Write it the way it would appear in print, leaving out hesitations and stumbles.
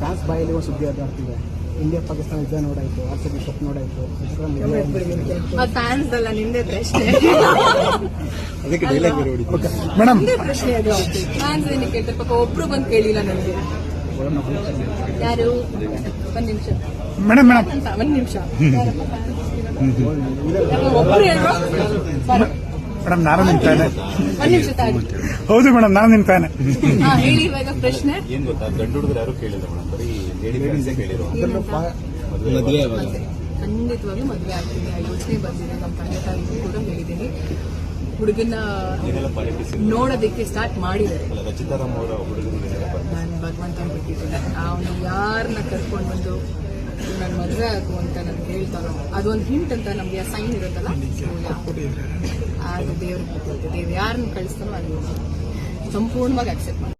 Fans ಬಾಯಲ್ಲಿ ಒಂದು ಸುದ್ದಿ ಆಡ್ತಿದೆ. ಇಂಡಿಯಾ ಪಾಕಿಸ್ತಾನ ಯುದ್ಧ ನೋಡಾಯ್ತು, RCB ಕಪ್ ನೋಡಾಯ್ತು. ಫ್ಯಾನ್ಸ್ ಅಲ್ಲ, ನಿಂದೆ ಪ್ರಶ್ನೆ. ಅದಕ್ಕೆ ಡೈಲಾಗ್ ಬೇರೆ ಹೊಡಿತು ಮೇಡಮ್. ಪ್ರಶ್ನೆ ಅದು. ಫ್ಯಾನ್ಸ್ ಏನಕ್ಕೆ ಕೇಳ್ತಾರೆ? ಪಾಪ ಒಬ್ರು ಬಂದು ಕೇಳಿಲ್ಲ ನನಗೆ. ಯಾರು? ಒಂದ್ ನಿಮಿಷ ಮೇಡಮ್ ಮೇಡಮ್ ಒಂದ್ ನಿಮಿಷ ಒಬ್ರು ಹೇಳೋ. ಮೇಡಮ್ ನಾನು ನಿಮ್ ಫ್ಯಾನೆ. ಒಂದ್ ನಿಮಿಷ ತಾಳಿ. ಹೌದು ಮೇಡಮ್, ನಾನು ನಿಮ್ ಫ್ಯಾನೆ. ಹೇಳಿ ಇವಾಗ ಪ್ರಶ್ನೆ. ಏನ್ ಗೊತ್ತಾ, ಗಂಡು ಹುಡುಗರು ಯಾರು ಕೇಳಿಲ್ಲ ಮೇಡಮ್, ಬರೀ ಲೇಡಿ ಫ್ಯಾನ್ಸೇ ಕೇಳಿರೋ. ಖಂಡಿತವಾಗ್ಲೂ ಮದುವೆ ಆಗ್ತೀನಿ, ಆ ಯೋಚನೆ ಬಂದಿದೆ. ನಮ್ಮ ತಂದೆ ತಾಯಿಗೂ ಕೂಡ ಹೇಳಿದ್ದೀನಿ. ಹುಡುಗನ ನೋಡೋದಕ್ಕೆ ಸ್ಟಾರ್ಟ್ ಮಾಡಿದ್ದಾರೆ. ರಚಿತಾರಾಮ್ ಅವರ ಹುಡುಗರಿಗೆ ನಾನು ಭಗವಂತನ ಬಿಟ್ಟಿದ್ದೀನಿ. ಅವನು ಯಾರನ್ನ ಕರ್ಕೊಂಡು ಬಂದು ನನ್ನ ಮದುವೆ ಆಗು ಅಂತ ನನಗೆ ಹೇಳ್ತಾರೋ ಅದೊಂದು ಹಿಂಟ್ ಅಂತ ನಮಗೆ ಆ ಸೈನ್ ಇರುತ್ತಲ್ಲ, ಅದು ದೇವ್ರಿಗೆ ಗೊತ್ತಿರುತ್ತೆ. ದೇವ್ರು ಯಾರನ್ನ ಕಳಿಸ್ತಾನೋ ಅದು ಸಂಪೂರ್ಣವಾಗಿ ಅಕ್ಸೆಪ್ಟ್ ಮಾಡಿ.